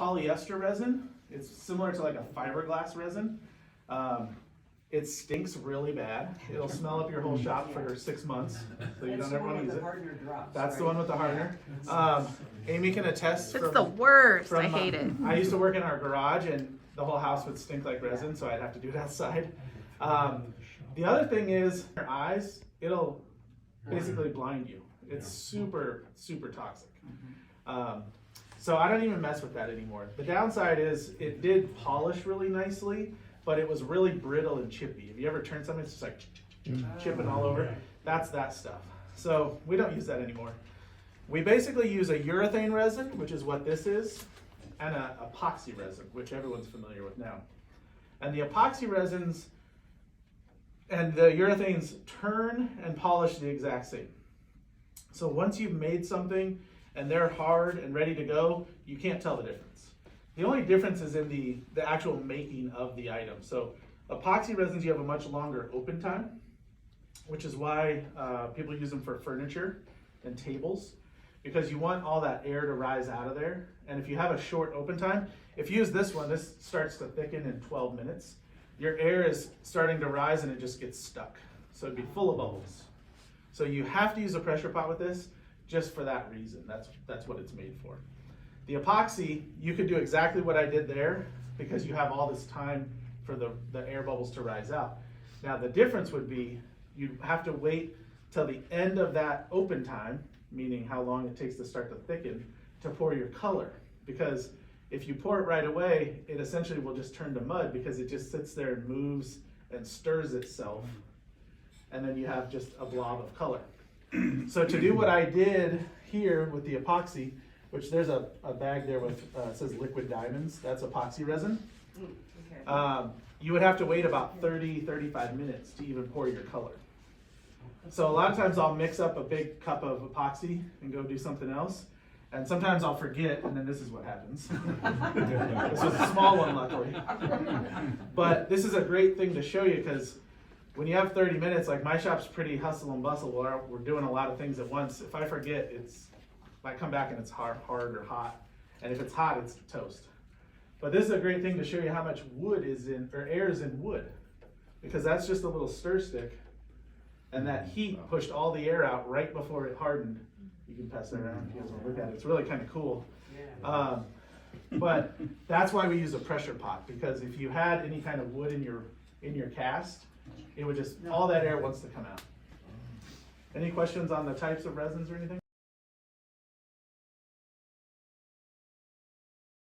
Polyester resin. It's similar to like a fiberglass resin. It stinks really bad. It'll smell up your whole shop for 6 months, so you don't ever want to use it. That's the one with the hardener. Amy can attest. It's the worst. I hate it. I used to work in our garage, and the whole house would stink like resin, so I'd have to do it outside. The other thing is, your eyes, it'll basically blind you. It's super, super toxic. So I don't even mess with that anymore. The downside is it did polish really nicely, but it was really brittle and chippy. If you ever turn something, it's just like chipping all over. That's that stuff. So we don't use that anymore. We basically use a urethane resin, which is what this is, and an epoxy resin, which everyone's familiar with now. And the epoxy resins and the urethanes turn and polish the exact same. So once you've made something and they're hard and ready to go, you can't tell the difference. The only difference is in the actual making of the item. So epoxy resins, you have a much longer open time, which is why people use them for furniture and tables, because you want all that air to rise out of there. And if you have a short open time, if you use this one, this starts to thicken in 12 minutes. Your air is starting to rise and it just gets stuck. So it'd be full of bubbles. So you have to use a pressure pot with this just for that reason. That's what it's made for. The epoxy, you could do exactly what I did there because you have all this time for the air bubbles to rise out. Now the difference would be you have to wait till the end of that open time, meaning how long it takes to start to thicken, to pour your color. Because if you pour it right away, it essentially will just turn to mud because it just sits there and moves and stirs itself. And then you have just a blob of color. So to do what I did here with the epoxy, which there's a bag there with, it says liquid diamonds, that's epoxy resin. You would have to wait about 30-35 minutes to even pour your color. So a lot of times I'll mix up a big cup of epoxy and go do something else. And sometimes I'll forget, and then this is what happens. This was a small one, luckily. But this is a great thing to show you because when you have 30 minutes, like my shop's pretty hustle and bustle, we're doing a lot of things at once. If I forget, I come back and it's hard or hot. And if it's hot, it's toast. But this is a great thing to show you how much wood is in, or air is in wood. Because that's just a little stir stick. And that heat pushed all the air out right before it hardened. You can pass that around if you guys want to look at it. It's really kind of cool. But that's why we use a pressure pot, because if you had any kind of wood in your cast, it would just, all that air wants to come out. Any questions on the types of resins or anything?